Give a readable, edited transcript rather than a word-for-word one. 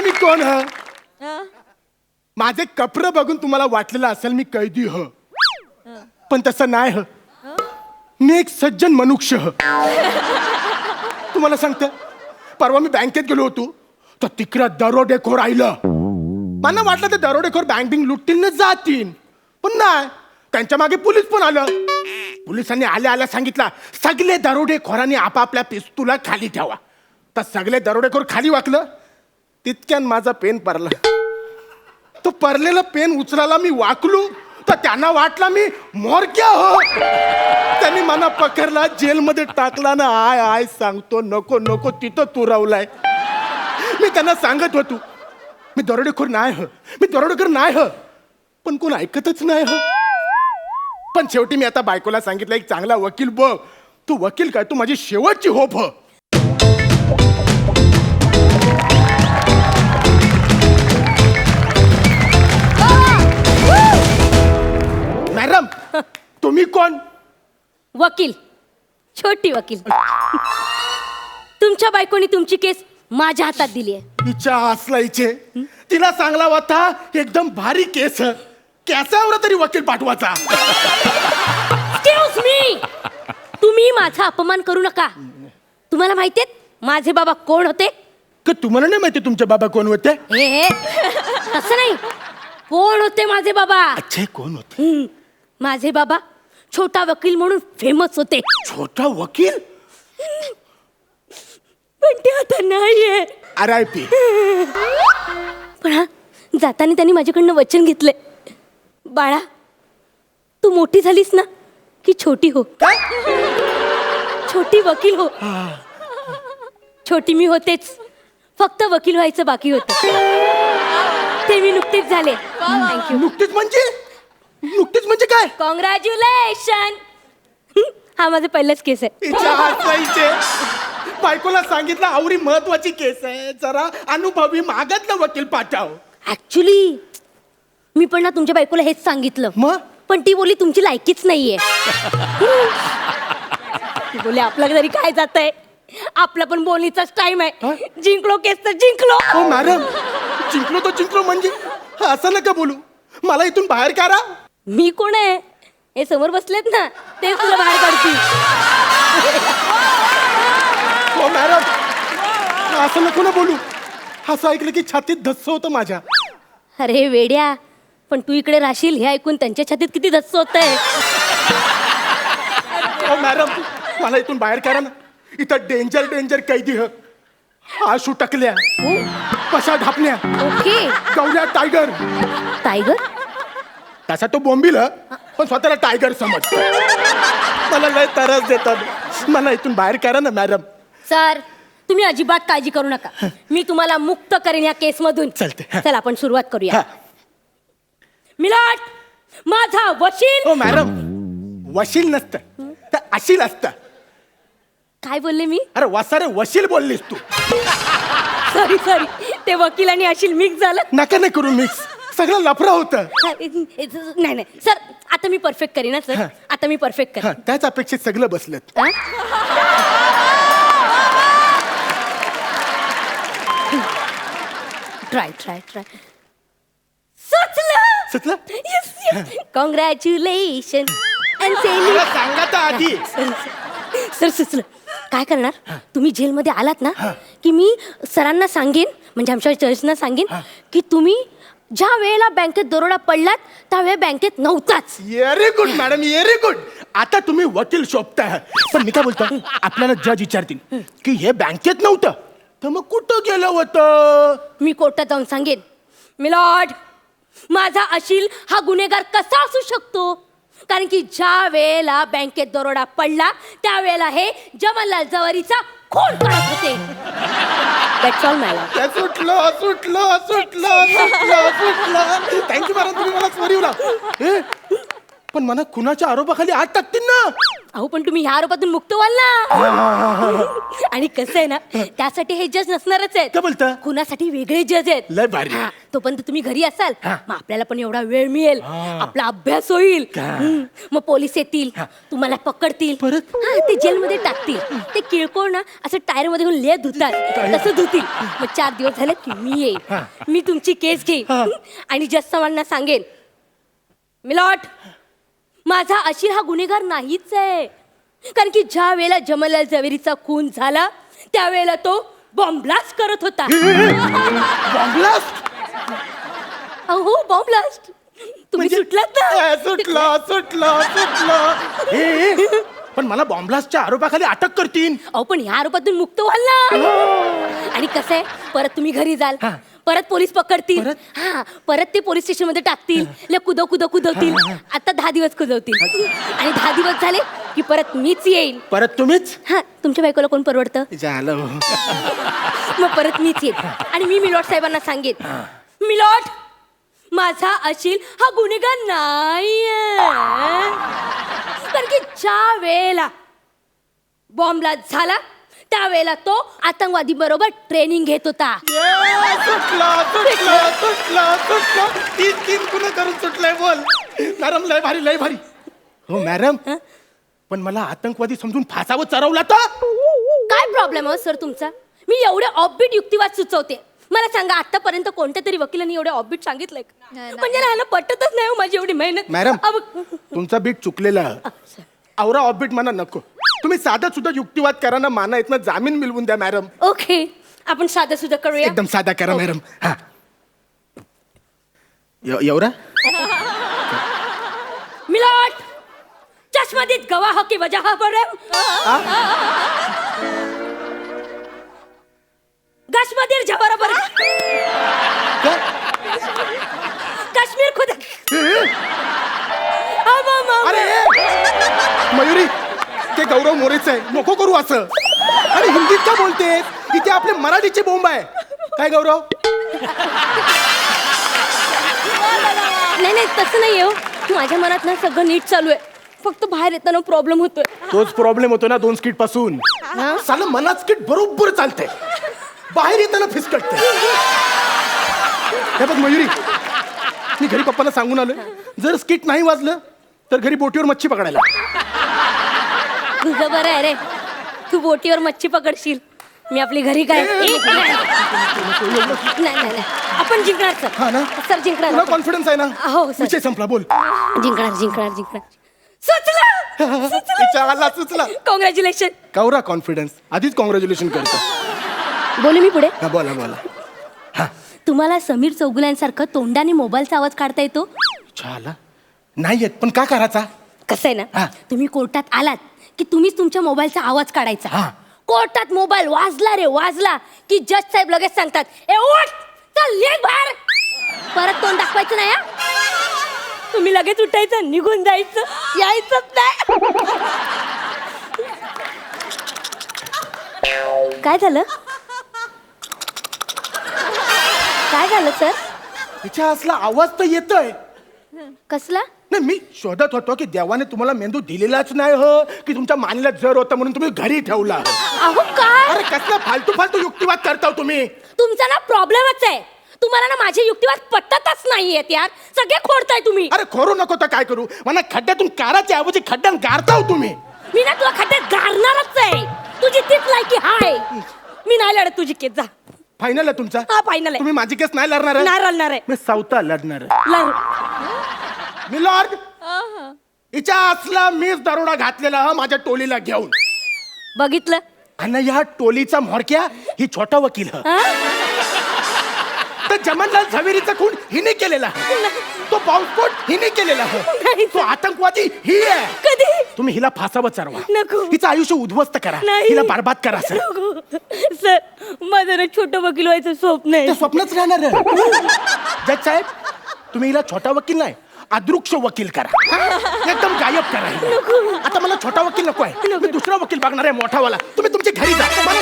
मी कोण ह हं? माझे कपडे बघून तुम्हाला वाटलेलं असेल मी कैदी ह पण तसं नाही ह मी एक सज्जन मनुष्य ह तुम्हाला सांगते परवा मी बँकेत गेलो होतो तर तिकडे दरोडेखोर राहिलं मला वाटलं ते दरोडेखोर बँक बिंक लुटतील ना जातील पण नाही त्यांच्या मागे पोलीस पण आलं पोलिसांनी आल्या आल्या सांगितलं सगळे दरोडेखोरांनी आपापल्या पिस्तुला खाली ठेवा तर सगळे दरोडेखोर खाली वाकलं तितक्यान माझा पेन पडला तो परलेला पेन उचलायला मी वाकलो तर त्यांना वाटला मी मोरक्या हो त्यांनी मला पकडला जेलमध्ये टाकला ना आय आय सांगतो नको नको तिथं तुरवलाय मी त्यांना सांगत होतो मी दरोडेखोर नाही ह मी दरोडेखोर नाही ह पण कोण ऐकतच नाही ह पण शेवटी मी आता बायकोला सांगितलं एक चांगला वकील बघ तू वकील काय तू माझी शेवटची होप ह मॅडम तुम्ही कोण वकील छोटी वकील तुमच्या बायकोनी तुमची केस माझ्या हातात दिली आहे तिच्या हसलायचे तिला चांगला होता एकदम भारी केस कॅसावर तरी वकील पाठवायचा एक्सक्यूज मी तुम्ही माझा अपमान करू नका तुम्हाला माहितीये माझे बाबा कोण होते का तुम्हाला नाही माहिती तुमचे बाबा कोण होते हे तसं नाही कोण होते माझे बाबा अच्छे कोण होते माझे बाबा छोटा वकील म्हणून फेमस होते छोटा वकील पण ते आता नाहीये RIP पण हा जाताना त्यांनी माझ्याकडनं वचन घेतले बाळा तू मोठी झालीस ना की छोटी हो छोटी वकील हो छोटी मी होतेच फक्त वकील व्हायचं बाकी होतं ते मी नुकतेच झाले थँक्यू नुकतीच म्हणजे काय कॉंग्रॅच्युलेशन हा माझा पहिलाच केस आहे तिच्या हसायचे बायकोला सांगितलं आवडी महत्वाची केस आहे जरा अनुभवी मागातला वकील पाठव ऍक्च्युली मी पण ना तुमच्या बायकोला हेच सांगितलं मग पण ती बोली तुमची लायकीच नाहीये ती बोले आपलं तरी काय जात आहे आपला पण बोलीचाच टाइम आहे जिंकलो केस तर जिंकलो हो मॅडम जिंकलो म्हणजे असं नका बोलू मला इथून बाहेर काढा मी कोण आहे हे समोर बसलेत ना ते तुला बाहेर काढतील हो मॅडम असं नको ना बोलू असं ऐकलं की छातीत धस्स होतं माझ्या अरे वेड्या पण तू इकडे राहशील हे ऐकून त्यांच्या छातीत किती धस्स होत आहे हो मॅडम मला इथून बाहेर काढा ना इथं डेंजर कैदी ह आशू टकल्या पशा ढापण्या ओके गवल्या टायगर टायगर तसा तो बोंबील पण स्वतःला टायगर समजतो मला लय त्रास देतात मला इथून बाहेर काढा ना मॅडम सर तुम्ही अजिबात काळजी करू नका मी तुम्हाला मुक्त करेन या केस मधून चालते चला आपण सुरुवात करूया हा. मिलाट माझा वशील हो मॅडम वशील नसतं तर अशील असतं काय बोलले मी अरे वसारे वशील बोललीस तू सॉरी ते वकील आणि अशील मिक्स झालं नका नाही करू मिक्स सगळं लफडा होतं नाही सर आता मी परफेक्ट करीन ना सर हा. आता मी परफेक्ट हा, करेन त्याच अपेक्षित सगळं बसलेत ट्राय सुचलं येस कॉंग्रॅच्युलेशन मला सांगा तर आधी सर सुचलं काय करणार तुम्ही जेलमध्ये आलात ना की मी सरांना सांगेन म्हणजे आमच्या जजना सांगेन की तुम्ही ज्या वेळेला बँकेत दरोडा पडलात त्यावेळेला बँकेत नव्हताच very good madam very good आता तुम्ही वकील शोभताय पण मी काय बोलतो आपल्याला जज विचारतील की हे बँकेत नव्हतं तर मग कुठं गेलं होतं मी कोर्टात जाऊन सांगेन मिलॉर्ड माझा अशील हा गुन्हेगार कसा असू शकतो कारण की ज्या वेळेला बँकेत दरोडा पडला त्यावेळेला हे जवाहरलाल जवारीचा खून करत होते दॅट्स ऑल माय लॉर्ड सुटलं थँक्यू मॅडम तुम्ही मला स्मरीवला पण मला खुनाच्या आरोपाखाली आत टाकतील ना अहो पण तुम्ही ह्या आरोपातून मुक्त व्हाल ना. आणि कसं आहे ना, त्यासाठी हे जज नसणारच आहेत. काय बोलता? खुनासाठी वेगळे जज आहेत. लय भारी. हा, तोपर्यंत तुम्ही घरी असाल, हा. मग आपल्याला पण एवढा वेळ मिळेल, आपला अभ्यास होईल. मग पोलीस येतील, तुम्हाला पकडतील, परत? हा, ते जेलमध्ये टाकतील. ते किळकोळ ना असं टायर मध्ये घेऊन ले धुतात, तसं धुतील. मग 4 दिवस झाले की मी येईल, मी तुमची केस घेईन आणि जज साहेबांना सांगेन, मिलॉट, माझा अशील हा गुन्हेगार नाहीच आहे. कारण की ज्या वेळेला जमलाल जवेरीचा खून झाला त्यावेळेला तो बॉम्ब ब्लास्ट करत होता. बॉम्बलास्ट? हो, बॉम्ब ब्लास्ट. तुम्ही सुटलात ना. सुटला. पण मला बॉम्बलास्टच्या आरोपाखाली अटक करतील. अहो पण ह्या आरोपातून मुक्त व्हाल ना. आणि कसं आहे, परत तुम्ही घरी जाल, परत पोलीस पकडतील, हा, परत ते पोलीस स्टेशन मध्ये टाकतील, कुदवतील. आता 10 दिवस कुदवतील आणि 10 दिवस झाले की परत मीच येईल. परत तुम्हीच? हा, तुमच्या बायकोला कोण परवडतं? झालं. मग परत मीच येईल आणि मी मिलॉट साहेबांना सांगेन, मिलॉट, माझा अशील हा गुन्हेगार नाहीये. कारण की ज्या वेळेला बॉम्ब ब्लास्ट झाला त्यावेळेला तो आतंकवादी बरोबर ट्रेनिंग घेत होता. सुटला. 3 गुन्हे करून सुटलाय. बोल मॅडम, लय भारी. हो मॅडम, पण मला आतंकवादी समजून फासावं चरवला तर? काय प्रॉब्लेम आहे सर तुमचा? मी एवढे ऑफबीट युक्तिवाद सुचवते. मला सांगा, आतापर्यंत कोणत्या तरी वकिलांनी एवढे ऑफबीट सांगितलंय का? म्हणजे ना पटतच नाही हो माझी एवढी मेहनत. मॅडम, तुमचा बीट चुकलेला. आवरा ऑफबीट मला नको. तुम्ही साधा सुद्धा युक्तिवाद करा ना, माना इथनं जामीन मिळवून द्या मॅडम. ओके, आपण साधं सुद्धा करूया. एकदम साधा करा मॅडम. हा, एवढा? मिलॉट, चश्मदीद गवाह की वजह पर गश्मदीर जबरबर काश्मीर खुद. अरे मयुरी, ते गौरव मोरेचं आहे, नको करू असं. अरे हिंदीत का बोलते? इथे आपले मराठीची बोंब आहे. काय गौरव? नाही तसं नाही हो. माझ्या मनात ना सगळं नीट चालू आहे, फक्त बाहेर येताना प्रॉब्लेम होतोय. तोच प्रॉब्लेम होतो ना 2 स्किट पासून. साला मनात स्किट बरोबर चालते, बाहेर येताना फिसकटते. हे बघ मयुरी, मी घरी पप्पाला सांगून आलोय, जर स्किट नाही वाजलं तर घरी बोटीवर मच्छी पकडायला. तुझं बरं आहे रे, तू बोटीवर मच्छी पकडशील, मी आपली घरी काय. नाही, आपण जिंकणार सर. हा ना? सर जिंकणार. तुला कॉन्फिडन्स आहे ना? हो सर. विषय संपला. बोल. जिंकणार. सुचला. कॉंग्रॅच्युलेशन. कौरा कॉन्फिडन्स आधीच कॉंग्रॅच्युलेशन करतो. बोलू मी पुढे? हा, बोला. तुम्हाला समीर चौगुल्यांसारखं तोंडाने मोबाईलचा आवाज काढता येतो? झाला नाही येत, पण का करायचा? कसं आहे हा. ना, तुम्ही कोर्टात आलात की तुम्हीच तुमच्या मोबाईलचा आवाज काढायचा. हा. कोर्टात मोबाईल वाजला की जज साहेब लगेच सांगतात, ए उठ, चल निघ बाहेर. परत तोंड दाखवायचं नाही हा. तुम्ही लगेच उठायचं, निघून जायचं, यायचंच नाही. काय झालं सर? तिच्या असला आवाज तर येतोय. कसला? नाही, मी शोधत होतो की देवाने तुम्हाला मेंदू दिलेलाच नाही हो, की तुमच्या मानेला जर होता म्हणून तुम्ही घरी ठेवला. अहो काय? अरे कसला फालतू युक्तिवाद करता तुम्ही. तुमचा ना प्रॉब्लेमच आहे. तुम्हाला ना माझे युक्तिवाद पटतच नाहीयेत यार. सगळे खोडताय तुम्ही. अरे खोरू नको तर काय करू? मला खड्ड्यातून काराच्या ऐवजी खड्ड्यात गारताव तुम्ही. मी ना तुला खड्ड्यात गारणारच आहे. तुझी तीच लायकी हाय. मी नाही लढत तुझी केस. जा. फायनल आहे तुमचा? हा फायनल आहे. तुम्ही माझी केस नाही लढणार? नाही लढणार आहे. मी सावता लढणार. मी लॉर्ड, हिच्या असला मीच दरोडा घातलेला माझ्या टोलीला घेऊन. बघितलं? आणि या टोलीचा म्होरक्या ही छोटा वकील तर जमनलाल झवेरीचा खून हिने केलेला, तो बॉम्बस्फोट हिने केलेला, तो आतंकवादी ही आहे. कधी? तुम्ही हिला फासावं चरवा. नको. हिचं आयुष्य उद्ध्वस्त करा, नाही. हिला बरबाद करा. सर, सर, माझं ना छोटं वकील व्हायचं स्वप्न आहे. ते स्वप्नच राहणार. जज साहेब, तुम्ही हिला छोटा वकील नाही, अदृक्ष वकील करा. एकदम गायब करा हिला. आता मला छोटा वकील नको आहे, मी दुसरा वकील बघणार आहे, मोठावाला. तुम्ही तुमच्या घरी जा. मला